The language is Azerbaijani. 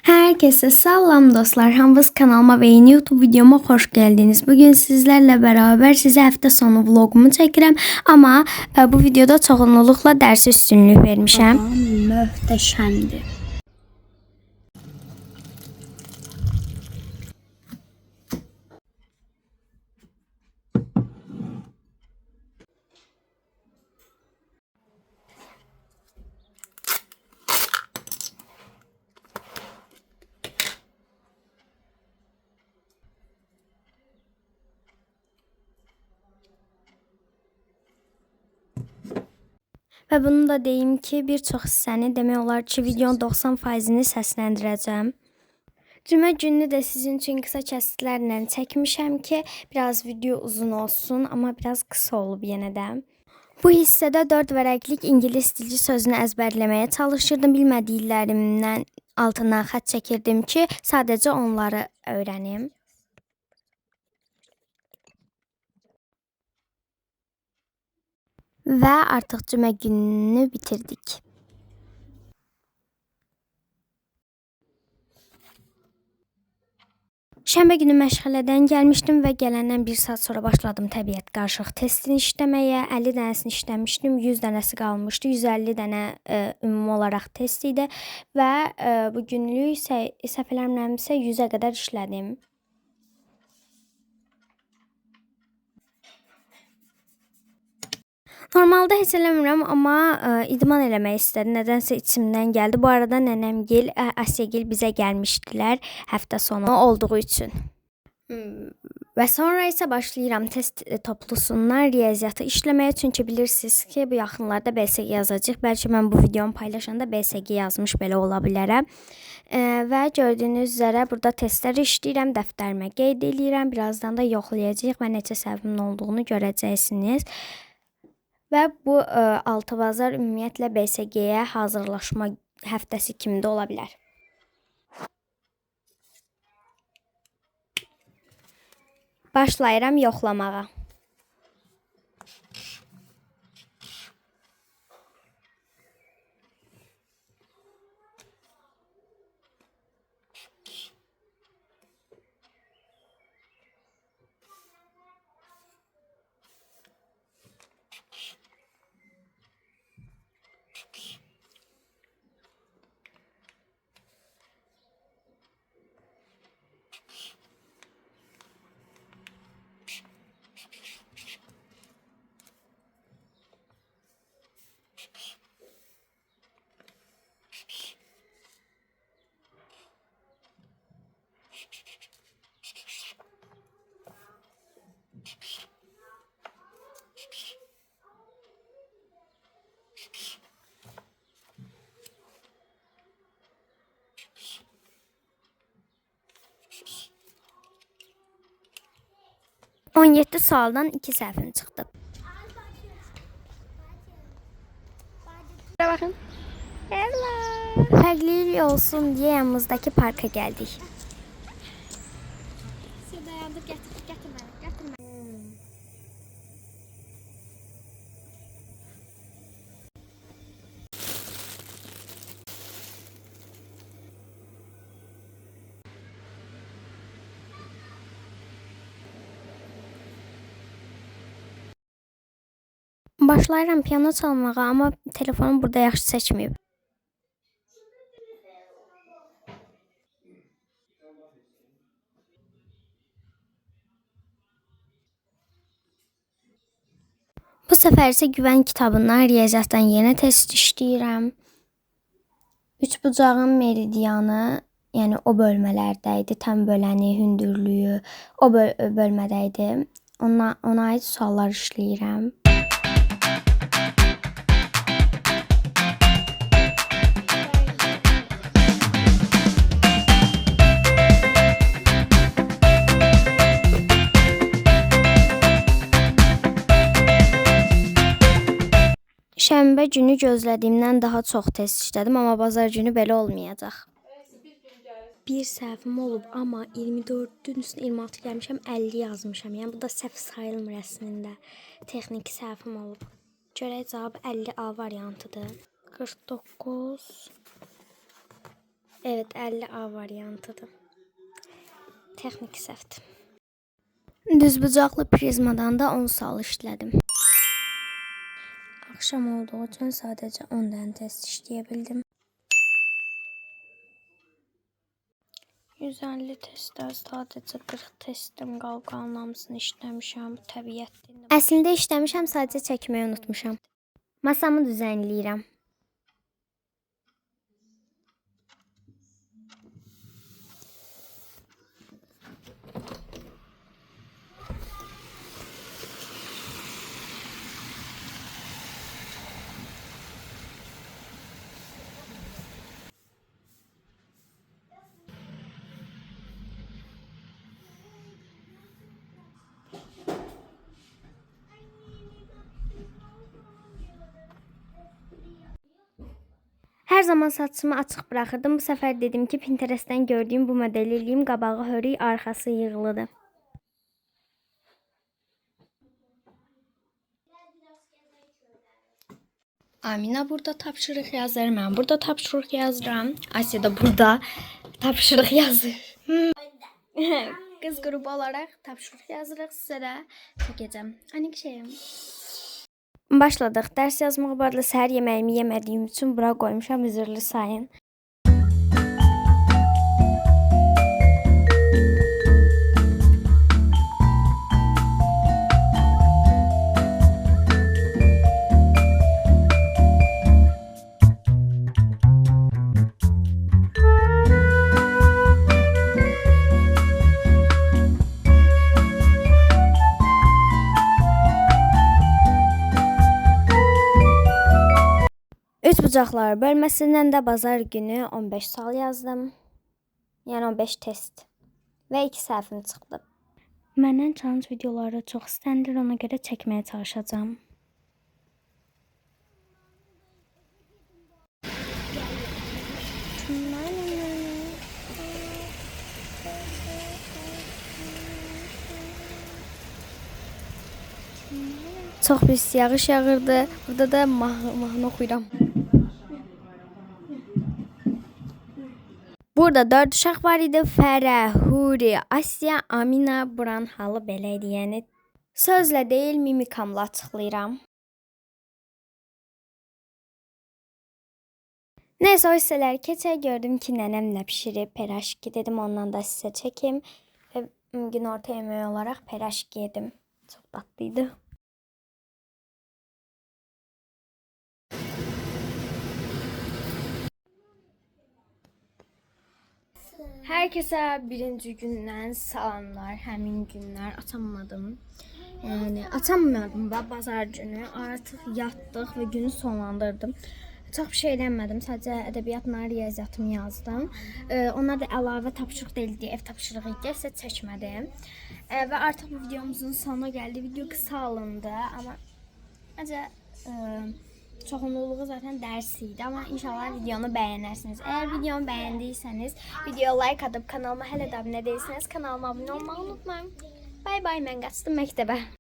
Herkese salam dostlar. Hamınız kanalıma ve yeni YouTube videoma hoş geldiniz. Bugün sizlerle beraber size hafta sonu vlogumu çəkirəm. Ama bu videoda çoğunluqla dərs üstünlük vermişəm. Möhtəşəmdir. Və bunu da deyim ki, bir çox hissəni demək olar ki, videonun 90%-ni səsləndirəcəm. Cümə gününü də sizin üçün qısa kəsitlərlə çəkmişəm ki, biraz video uzun olsun, amma biraz qısa olub yenə də. Bu hissədə 4 vərəqlik ingilis dili sözünü əzbərləməyə çalışırdım. Bilmədiklərimdən altından xətt çəkirdim ki, sadəcə onları öyrənim. Və artıq cümə gününü bitirdik. Şənbə günü məşğələdən gəlmişdim və gələndən 1 saat sonra başladım təbiət qarışıq testini işləməyə. 50 dənəsini işləmişdim, 100 dənəsi qalmışdı. 150 dənə ümumi olaraq test idi və bu günlük səhv eləmirəmsə 100-ə qədər işlədim. Normalda heç eləmirəm, amma idman eləmək istədim. Nədənsə içimdən gəldi. Bu arada nənəmgil, Asyagil bizə gəlmişdilər həftə sonu olduğu üçün. Və sonra isə başlayıram test toplusundan riyaziyyatı işləməyə. Çünki bilirsiniz ki, bu yaxınlarda BSG yazacaq. Bəlkə mən bu videomu paylaşanda BSG yazmış belə ola bilərəm. Və gördüyünüz üzrə burada testlər işləyirəm, dəftərimə qeyd edirəm. Birazdan da yoxlayacağıq və neçə səhvimin olduğunu görəcəksiniz. Və bu 6 bazar ümumiyyətlə BSG-yə hazırlaşma həftəsi kimi də ola bilər. Başlayıram yoxlamağa. On 17 sualdan 2 səhvim çıxdı. Baxın. Hello. Fərqlilik olsun deyə yanımızdakı parka gəldik. Gətir məni. Başlayıram piyano çalmağa, amma telefonum burada yaxşı çəkməyib. Bu səfər isə güvən kitabından riyaziyyatdan yenə test işləyirəm. Üçbucağın meridianı, yəni o bölmələrdə idi, təm böləni, hündürlüyü o bölmədə idi. Ona aid suallar işləyirəm. Şənbə günü gözlədiyimdən daha çox test işlədim, amma bazar günü belə olmayacaq. Bir səhvim olub, amma 24-ün üstünə 26 gəlmişəm, 50 yazmışam. Yəni bu da səhv sayılmır əslində. Texniki səhvim olub. Görək cavab 50A variantıdır. 49 Evet, 50A variantıdır. Texniki səhvdir. Düzbucaqlı prizmadan da 10 sual işlədim. Axşam olduğu üçün sadəcə 10 dənə test işləyə bildim. 150 testdə sadəcə 40 testim qalıb, qalan hamısını işləmişəm. Təbiətdir. Əslində işləmişəm, sadəcə çəkməyi unutmuşam. Masamı düzənləyirəm. Hər zaman saçımı açıq buraxırdım. Bu səfər dedim ki, Pinterestdən gördüyüm bu modeli eləyim. Qabağı hörük, arxası yığılıdır. Amina burada tapşırıq yazır. Mən burada tapşırıq yazıram. Asya da burada tapşırıq yazır. Qız qrupu olaraq tapşırıq yazırıq. Sizə də çəkəcəm. Anik şeyim. Başladıq. Dərs yazmağa bu arada səhər yeməyimi yemədiyim üçün bura qoymuşam, üzrlü sayın. Üç bucaqlar bölməsindən də bazar günü 15 sual yazdım. Yəni 15 test. Və 2 səhvim çıxdı. Məndən challenge videoları çox istənilir, ona görə çəkməyə çalışacağam. Çox pis yağış yağırdı. Burada da mahnı oxuyuram. Burada 4 uşaq var idi. Fərə, Huri, Asya, Amina, buranın halı belə idi. Yəni sözlə deyil, mimikamla açıqlayıram. Nəysə, o hissələri keçək. Gördüm ki, nənəm nə pişirib. Peraşki dedim, ondan da sizə çəkim. Və günorta yeməyi olaraq peraşki yedim. Çox tatlıydı. Herkese birinci gündən salamlar, həmin günlər atamadım. Yəni atamadım da bazar günü. Artıq yatdıq və günü sonlandırdım. Çox bir şey eləmədim. Sadəcə ədəbiyyatla riyaziyyatımı yazdım. Onlar da əlavə tapşırıq deyildi, ev tapşırığı idi, isə çəkmədim. Və artıq bu videomuzun sonuna gəldi. Video qısa alındı, amma necə çoxunluğu zaten dərs idi, amma inşallah videonu bəyənərsiniz. Əgər videomu bəyəndiysəniz, videoya like atıb kanalıma hələ də abunə değilsiniz, kanalıma abunə olmağı unutmayın. Bay bay, mən qaçdım məktəbə.